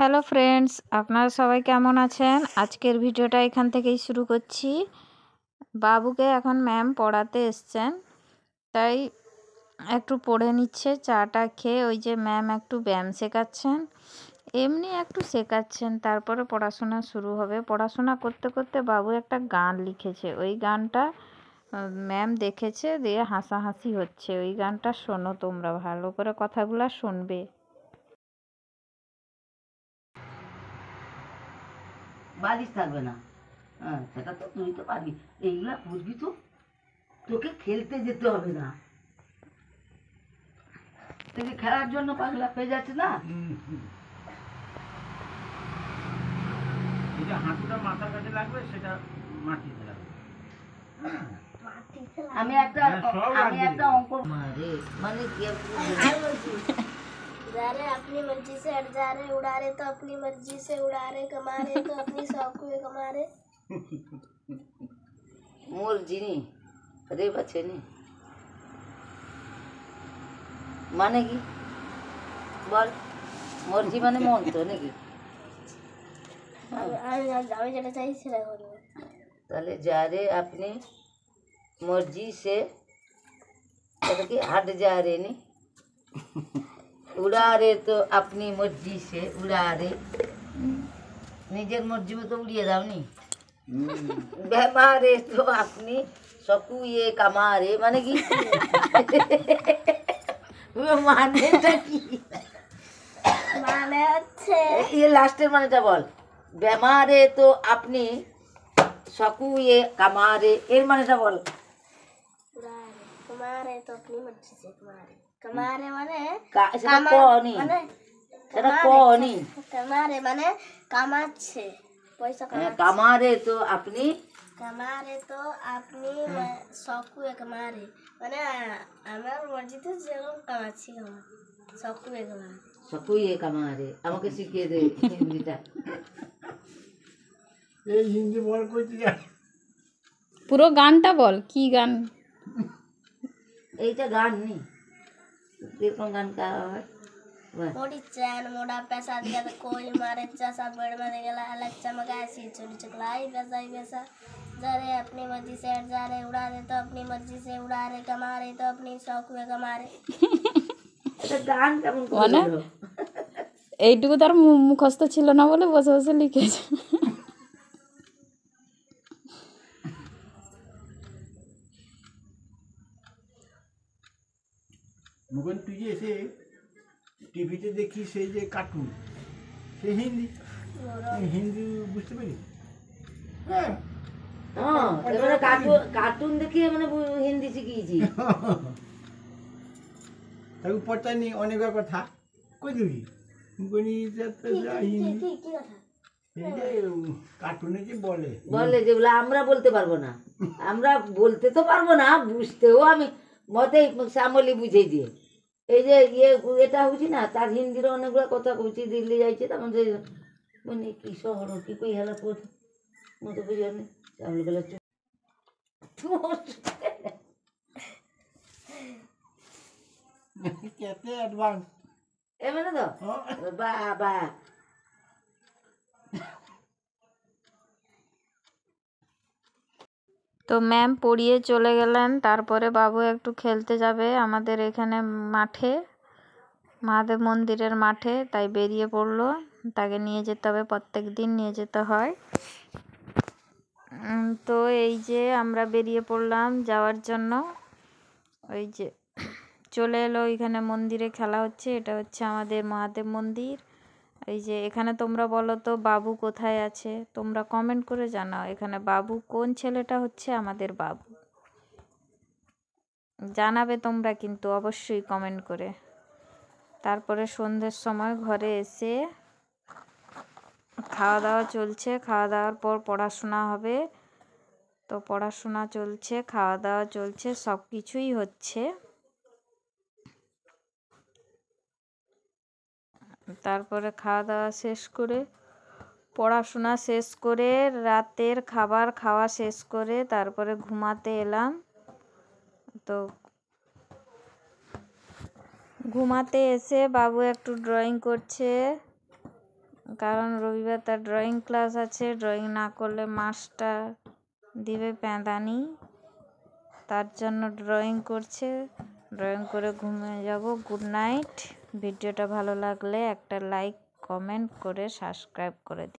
Hello friends, আপনারা সবাই কেমন আছেন? আজকের ভিডিওটা এখান থেকেই শুরু করছি। বাবুকে এখন ম্যাম পড়াতে এসছেন, তাই একটু পড়ে নিচ্ছে চাটা খেয়ে। ওই যে ম্যাম একটু ব্যায়াম শেখাচ্ছেন, এমনি একটু শেখাচ্ছেন, তারপরে পড়াশোনা শুরু হবে। পড়াশোনা করতে করতে বাবু একটা গান লিখেছে, ওই গানটা ম্যাম দেখেছে, দিয়ে হাসাহাসি হচ্ছে। ওই গানটা শোনো, তোমরা ভালো করে কথাগুলো শুনবে। বালিশ থাকবে না। হ্যাঁ, সেটা তো তুই তো পারবি, এইগুলা বুঝবি তো। তোকে খেলতে যেতে হবে না, তোকে খেলার জন্য পাগলা হয়ে যাচ্ছে না। যেটা হাঁটুটা মাথার কাছে লাগবে সেটা মাটিতে লাগবে। আমি একটা অঙ্ক মানে কি रहे अपनी मर्जी से हट जा रहे, उड़ा रहे तो अपनी मर्जी से उड़ा रहे, कमा रहे तो अपनी शौक में कमा रहे। মোর জিনি রে বাছে নি মানে কি বল? মর্জি মানে মন তো নাকি? আমি যেটা চাই সেটা করবো। তাহলে যা রে আপনি মর্জি সে কি हट जा रे नी, उड़ा रे तो अपनी मर्जी से उड़ा रे, নিজের মর্জি মতো উড়িয়ে দাও নি। বেমারে তো আপনি সকুয়ে কামারে মানে কি? মানেটা কি? মানে হচ্ছে এই লাস্টের মানেটা বল। বেমারে তো আপনি সকুয়ে কামারে, এর মানেটা বল। उड़ा रहे, कमा रहे तो अपनी मर्जी से कमा रहे। कमा रहे মানে সেটা কনি, মানে সেটা কনি। कमा रहे মানে কামাচ্ছে, পয়সা কামাচ্ছে। কামারে তো আপনি कमा रहे तो আপনি শকুয়ে কমা রে মানে আমার মর্জিতে যেরকম কামাচ্ছি শকুয়ে কমা রে। সকুয়ে কামারে। আমাকে শিখিয়ে দে হিন্দিটা। এই হিন্দি বল করতে যা। পুরো গানটা বল, কি গান? এইটা গান নেই, কিরকম গান কা হয়? मोटी चैन मोटा पैसा दिया तो कोई मारे चसा पेड़ में गला अलग चमक ऐसी छोटी चकलाई पैसा ही पैसा। जा रहे अपनी मर्जी से हट जा रहे, उड़ा रहे तो अपनी मर्जी से उड़ा रहे, कमा रहे तो अपनी शौक में कमा रहे। এটা গান কেমন করে মানে হলো? এইটুকু তার মুখস্থ ছিল না বলে বসে বসে লিখেছে। মুগন তুই যে এসে টিভিতে দেখি সেই যে কার্টুন, সে হিন্দি, হিন্দি বুঝতে পারি। হ্যাঁ, হ্যাঁ, এবারে কার্টুন দেখে মানে হিন্দি শিখিয়েছি। তাকে পচানি অনেক কথা কই দিবি মুগনি হিন্দি की কথা এই যে কার্টুনে যে বলে বলে যেগুলো আমরা বলতে পারবো না, আমরা বলতে তো পারবো না, বুঝতেও আমি মতে শ্যামলি বুঝিয়ে দিয়ে। এই যে এটা হচ্ছে না, তার হিন্দির অনেকগুলো কথা কইছি, দিল্লি যাইছে তখন যে মানে কি শহর কি কই হেলা পড় মতো বুঝে নি শ্যামলি বলে কেতে অ্যাডভান্স এ মানে তো বাবা। তো ম্যাম পড়িয়ে চলে গেলেন, তারপরে বাবু একটু খেলতে যাবে আমাদের এখানে মাঠে, মহাদেব মন্দিরের মাঠে, তাই বেরিয়ে পড়লো। তাকে নিয়ে যেতে হবে, প্রত্যেক দিন নিয়ে যেতে হয়। তো এই যে আমরা বেরিয়ে পড়লাম যাওয়ার জন্য। ওই যে চলে এলো, এখানে মন্দিরে খেলা হচ্ছে, এটা হচ্ছে আমাদের মহাদেব মন্দির। এই যে এখানে তোমরা বলো তো বাবু কোথায় আছে, তোমরা কমেন্ট করে জানাও এখানে বাবু কোন ছেলেটা হচ্ছে আমাদের বাবু, জানাবে তোমরা কিন্তু অবশ্যই কমেন্ট করে। তারপরে সন্ধ্যের সময় ঘরে এসে খাওয়া দাওয়া চলছে, খাওয়া দাওয়ার পর পড়াশোনা হবে। তো পড়াশোনা চলছে, খাওয়া দাওয়া চলছে, সব কিছুই হচ্ছে। তারপরে খাওয়া দাওয়া শেষ করে, পড়াশোনা শেষ করে, রাতের খাবার খাওয়া শেষ করে তারপরে ঘুমাতে এলাম। তো ঘুমাতে এসে বাবু একটু ড্রয়িং করছে, কারণ রবিবার তার ড্রয়িং ক্লাস আছে, ড্রয়িং না করলে মাস্টার দিবে প্যাঁদানি, তার জন্য ড্রয়িং করছে। ড্রয়িং করে ঘুমিয়ে যাব। Good night. ভিডিওটা ভালো লাগলে একটা লাইক কমেন্ট করে সাবস্ক্রাইব করে দিন।